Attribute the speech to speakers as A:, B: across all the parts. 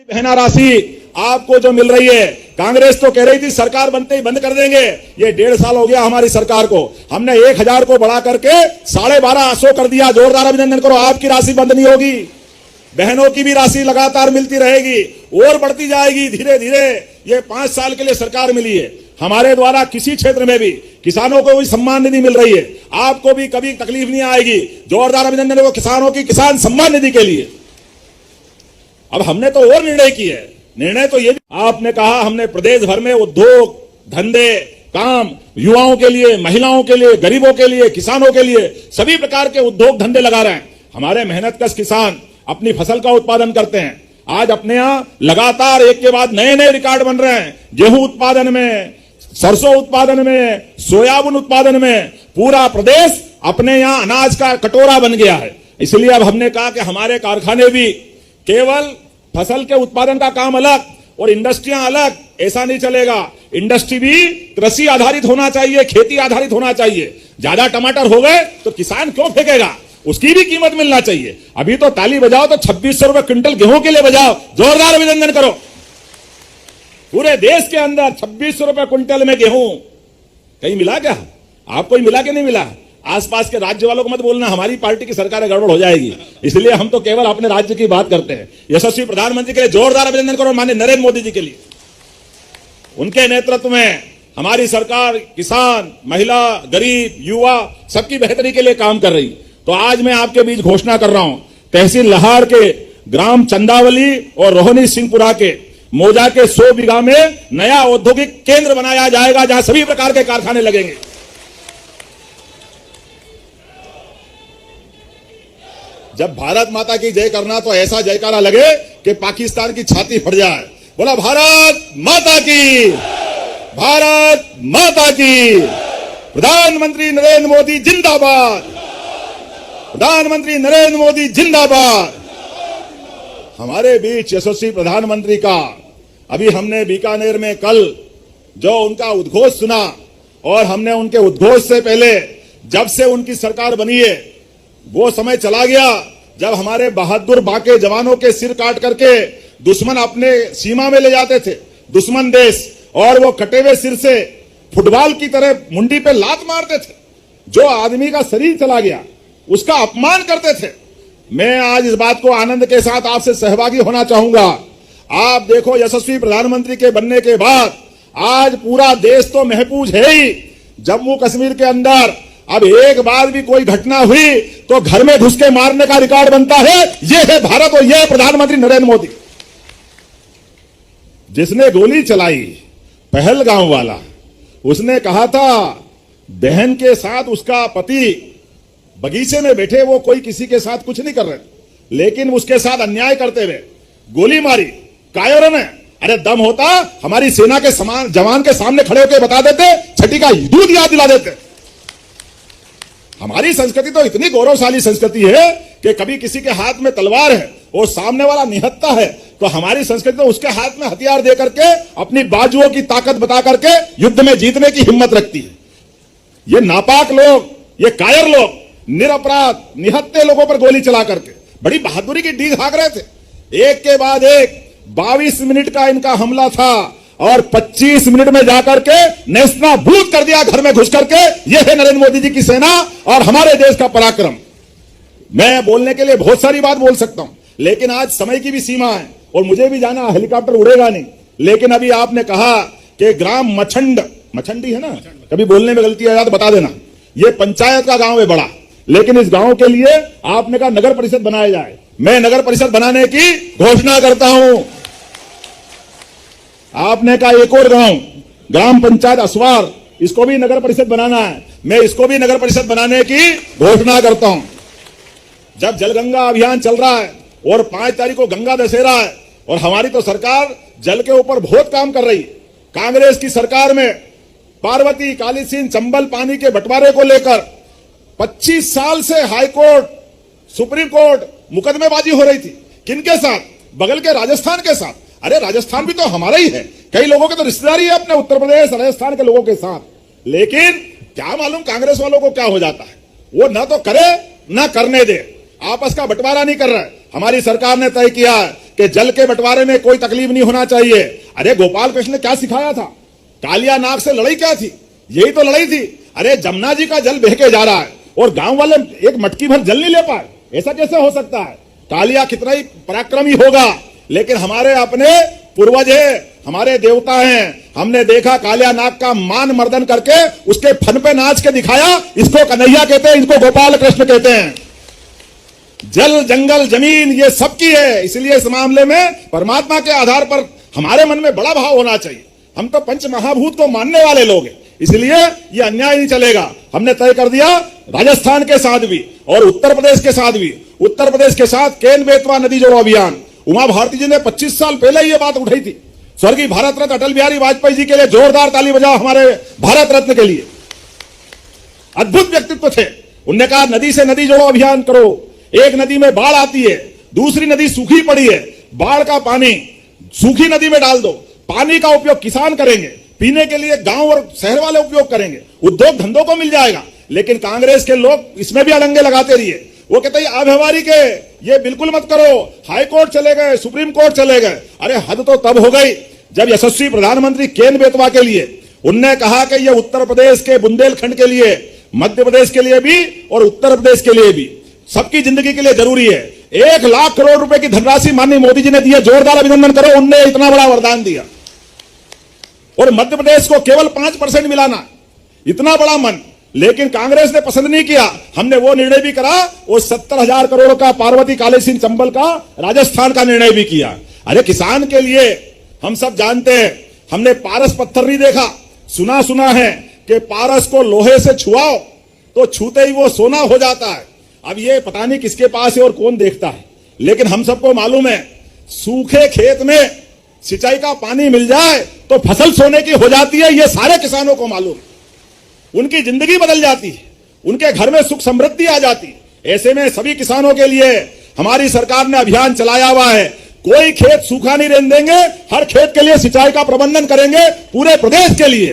A: बहना राशि आपको जो मिल रही है, कांग्रेस तो कह रही थी सरकार बनते ही बंद कर देंगे। ये 1.5 साल हो गया हमारी सरकार को, हमने 1000 को बढ़ा करके 1250 कर दिया। जोरदार अभिनंदन करो। आपकी राशि बंद नहीं होगी, बहनों की भी राशि लगातार मिलती रहेगी और बढ़ती जाएगी धीरे धीरे। ये 5 साल के लिए सरकार मिली है, हमारे द्वारा किसी क्षेत्र में भी किसानों को भी सम्मान निधि मिल रही है। आपको भी कभी तकलीफ नहीं आएगी। जोरदार अभिनंदन करो किसानों की किसान सम्मान निधि के लिए। अब हमने तो और निर्णय किए। निर्णय तो ये आपने कहा, हमने प्रदेश भर में उद्योग धंधे काम युवाओं के लिए, महिलाओं के लिए, गरीबों के लिए, किसानों के लिए सभी प्रकार के उद्योग धंधे लगा रहे हैं। हमारे मेहनतकश किसान अपनी फसल का उत्पादन करते हैं। आज अपने यहां लगातार एक के बाद नए नए रिकॉर्ड बन रहे हैं। गेहूं उत्पादन में, सरसों उत्पादन में, सोयाबीन उत्पादन में पूरा प्रदेश अपने यहां अनाज का कटोरा बन गया है। इसलिए अब हमने कहा कि हमारे कारखाने भी केवल फसल के उत्पादन का काम अलग और इंडस्ट्रियां अलग, ऐसा नहीं चलेगा। इंडस्ट्री भी कृषि आधारित होना चाहिए, खेती आधारित होना चाहिए। ज्यादा टमाटर हो गए तो किसान क्यों फेंकेगा, उसकी भी कीमत मिलना चाहिए। अभी तो ताली बजाओ तो 2600 रुपए क्विंटल गेहूं के लिए बजाओ। जोरदार अभिनंदन करो। पूरे देश के अंदर 2600 रुपए क्विंटल में गेहूं कहीं मिला क्या? आपको ही मिला कि नहीं मिला? आसपास के राज्य वालों को मत बोलना हमारी पार्टी की सरकार गड़बड़ हो जाएगी। इसलिए हम तो केवल अपने राज्य की बात करते हैं। यशस्वी प्रधानमंत्री के लिए जोरदार अभिनंदन करो, माननीय नरेंद्र मोदी जी के लिए। उनके नेतृत्व में हमारी सरकार किसान, महिला, गरीब, युवा सबकी बेहतरी के लिए काम कर रही। तो आज मैं आपके बीच घोषणा कर रहा हूं, तहसील लहार के ग्राम चंदावली और रोहिणी सिंहपुरा के मौजा के 100 बीघा में नया औद्योगिक केंद्र बनाया जाएगा, जहां सभी प्रकार के कारखाने लगेंगे। जब भारत माता की जय करना तो ऐसा जयकारा लगे कि पाकिस्तान की छाती फट जाए। बोला भारत माता की, भारत माता की। प्रधानमंत्री नरेंद्र मोदी जिंदाबाद, प्रधानमंत्री नरेंद्र मोदी जिंदाबाद। हमारे बीच यशस्वी प्रधानमंत्री का अभी हमने बीकानेर में कल जो उनका उद्घोष सुना, और हमने उनके उद्घोष से पहले जब से उनकी सरकार बनी है वो समय चला गया जब हमारे बहादुर बाके जवानों के सिर काट करके दुश्मन अपने सीमा में ले जाते थे, दुश्मन देश, और वो कटे हुए सिर से फुटबॉल की तरह मुंडी पे लात मारते थे। जो आदमी का शरीर चला गया उसका अपमान करते थे। मैं आज इस बात को आनंद के साथ आपसे सहभागी होना चाहूंगा। आप देखो, यशस्वी प्रधानमंत्री के बनने के बाद आज पूरा देश तो महफूज है ही। जम्मू कश्मीर के अंदर अब एक बार भी कोई घटना हुई तो घर में घुस के मारने का रिकॉर्ड बनता है। यह है भारत और यह है प्रधानमंत्री नरेंद्र मोदी। जिसने गोली चलाई पहलगांव वाला, उसने कहा था बहन के साथ उसका पति बगीचे में बैठे, वो कोई किसी के साथ कुछ नहीं कर रहे, लेकिन उसके साथ अन्याय करते हुए गोली मारी कायरों ने। अरे दम होता हमारी सेना के जवान के सामने खड़े होकर बता देते, छठी का दूध याद दिला देते। हमारी संस्कृति तो इतनी गौरवशाली संस्कृति है कि कभी किसी के हाथ में तलवार है और सामने वाला निहत्था है तो हमारी संस्कृति तो उसके हाथ में हथियार दे करके अपनी बाजुओं की ताकत बता करके युद्ध में जीतने की हिम्मत रखती है। ये नापाक लोग, ये कायर लोग निरपराध निहत्थे लोगों पर गोली चला करके बड़ी बहादुरी की डीग हाँक रहे थे। एक के बाद एक 22 मिनट का इनका हमला था और 25 मिनट में जाकर के नेस्तनाबूद कर दिया घर में घुस करके। यह है नरेंद्र मोदी जी की सेना और हमारे देश का पराक्रम। मैं बोलने के लिए बहुत सारी बात बोल सकता हूं, लेकिन आज समय की भी सीमा है और मुझे भी जाना, हेलीकॉप्टर उड़ेगा नहीं। लेकिन अभी आपने कहा कि ग्राम मछंडी है ना, कभी बोलने में गलती आया तो बता देना। यह पंचायत का गांव है बड़ा, लेकिन इस गांव के लिए आपने कहा नगर परिषद बनाया जाए। मैं नगर परिषद बनाने की घोषणा करता हूं। आपने कहा एक और गांव ग्राम पंचायत असवार, इसको भी नगर परिषद बनाना है। मैं इसको भी नगर परिषद बनाने की घोषणा करता हूं। जब जलगंगा अभियान चल रहा है और 5 तारीख को गंगा दशहरा है और हमारी तो सरकार जल के ऊपर बहुत काम कर रही है। कांग्रेस की सरकार में पार्वती, काली सिंध, चंबल पानी के बंटवारे को लेकर 25 साल से हाईकोर्ट, सुप्रीम कोर्ट मुकदमेबाजी हो रही थी। किनके साथ? बगल के राजस्थान के साथ। अरे राजस्थान भी तो हमारा ही है, कई लोगों के तो रिश्तेदारी है अपने उत्तर प्रदेश राजस्थान के लोगों के साथ। लेकिन क्या मालूम कांग्रेस वालों को क्या हो जाता है, वो ना तो करे ना करने दे, आपस का बंटवारा नहीं कर रहा है। हमारी सरकार ने तय किया कि जल के बंटवारे में कोई तकलीफ नहीं होना चाहिए। अरे गोपाल कृष्ण ने क्या सिखाया था? कालिया नाग से लड़ाई क्या थी? यही तो लड़ाई थी। अरे जमुना जी का जल बह के जा रहा है और गांव वाले एक मटकी भर जल नहीं ले पाए, ऐसा कैसे हो सकता है? कालिया कितना ही पराक्रमी होगा, लेकिन हमारे अपने पूर्वज है, हमारे देवता हैं। हमने देखा कालिया नाग का मान मर्दन करके उसके फन पे नाच के दिखाया। इसको कन्हैया कहते हैं, इनको गोपाल कृष्ण कहते हैं। जल जंगल जमीन ये सबकी है, इसलिए इस मामले में परमात्मा के आधार पर हमारे मन में बड़ा भाव होना चाहिए। हम तो पंच महाभूत को मानने वाले लोग हैं, इसलिए ये अन्याय नहीं चलेगा। हमने तय कर दिया राजस्थान के साथ भी और उत्तर प्रदेश के साथ भी। उत्तर प्रदेश के साथ केन बेतवा नदी जोड़ो अभियान, उमा भारती जी ने 25 साल पहले ये बात उठाई थी। स्वर्गीय भारत रत्न अटल बिहारी वाजपेयी जी के लिए जोरदार ताली बजाओ हमारे भारत रत्न के लिए। अद्भुत व्यक्तित्व थे। उन्होंने कहा नदी से नदी जोड़ो अभियान करो। एक नदी में बाढ़ आती है, दूसरी नदी सूखी पड़ी है, बाढ़ का पानी सूखी नदी में डाल दो। पानी का उपयोग किसान करेंगे, पीने के लिए गांव और शहर वाले उपयोग करेंगे, उद्योग धंधों को मिल जाएगा। लेकिन कांग्रेस के लोग इसमें भी अड़ंगे लगाते रहिए। वो कहते हैं अव्यवहारिक है, ये बिल्कुल मत करो। हाई कोर्ट चले गए, सुप्रीम कोर्ट चले गए। अरे हद तो तब हो गई जब यशस्वी प्रधानमंत्री केन बेतवा के लिए उनने कहा कि ये उत्तर प्रदेश के बुंदेलखंड के लिए, मध्य प्रदेश के लिए भी और उत्तर प्रदेश के लिए भी, सबकी जिंदगी के लिए जरूरी है। 1 लाख करोड़ रुपए की धनराशि माननीय मोदी जी ने दी है, जोरदार अभिनंदन करो। उनने इतना बड़ा वरदान दिया और मध्य प्रदेश को केवल 5% मिलाना, इतना बड़ा मन। लेकिन कांग्रेस ने पसंद नहीं किया। हमने वो निर्णय भी करा और 70,000 करोड़ का पार्वती काले सिंह चंबल का राजस्थान का निर्णय भी किया। अरे किसान के लिए हम सब जानते हैं, हमने पारस पत्थर नहीं देखा, सुना है कि पारस को लोहे से छुआओ तो छूते ही वो सोना हो जाता है। अब ये पता नहीं किसके पास है और कौन देखता है, लेकिन हम सबको मालूम है सूखे खेत में सिंचाई का पानी मिल जाए तो फसल सोने की हो जाती है। ये सारे किसानों को मालूम, उनकी जिंदगी बदल जाती है, उनके घर में सुख समृद्धि आ जाती है। ऐसे में सभी किसानों के लिए हमारी सरकार ने अभियान चलाया हुआ है। कोई खेत सूखा नहीं रहने देंगे, हर खेत के लिए सिंचाई का प्रबंधन करेंगे पूरे प्रदेश के लिए।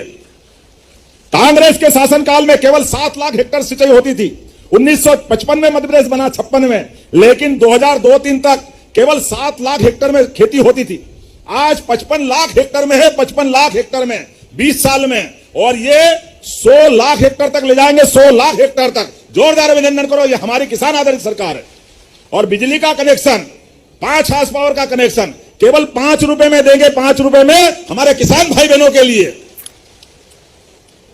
A: कांग्रेस के शासनकाल में केवल 7 लाख हेक्टेयर सिंचाई होती थी। 1955 में मध्य प्रदेश बना, 56 में, लेकिन 2002-3 तक केवल 7 लाख हेक्टेयर में खेती होती थी। आज 55 लाख हेक्टेयर में है, 55 लाख हेक्टेयर में 20 साल में, और ये 100 लाख हेक्टेयर तक ले जाएंगे, 100 लाख हेक्टेयर तक। जोरदार अभिनंदन करो, ये हमारी किसान आधारित सरकार है। और बिजली का कनेक्शन, 5 हार्स पावर का कनेक्शन केवल 5 रुपए में देंगे, 5 रुपए में हमारे किसान भाई बहनों के लिए।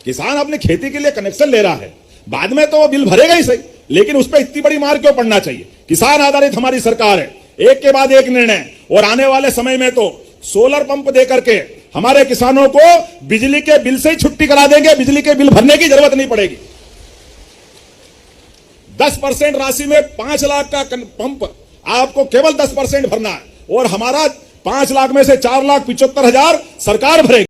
A: किसान अपनी खेती के लिए कनेक्शन ले रहा है, बाद में तो वो बिल भरेगा ही सही, लेकिन उस पर इतनी बड़ी मार क्यों पड़ना चाहिए? किसान आधारित हमारी सरकार है, एक के बाद एक निर्णय। और आने वाले समय में तो सोलर पंप दे करके हमारे किसानों को बिजली के बिल से ही छुट्टी करा देंगे, बिजली के बिल भरने की जरूरत नहीं पड़ेगी। 10% राशि में 5 लाख का पंप आपको केवल 10% भरना है, और हमारा 5 लाख में से 4,75,000 सरकार भरेगी।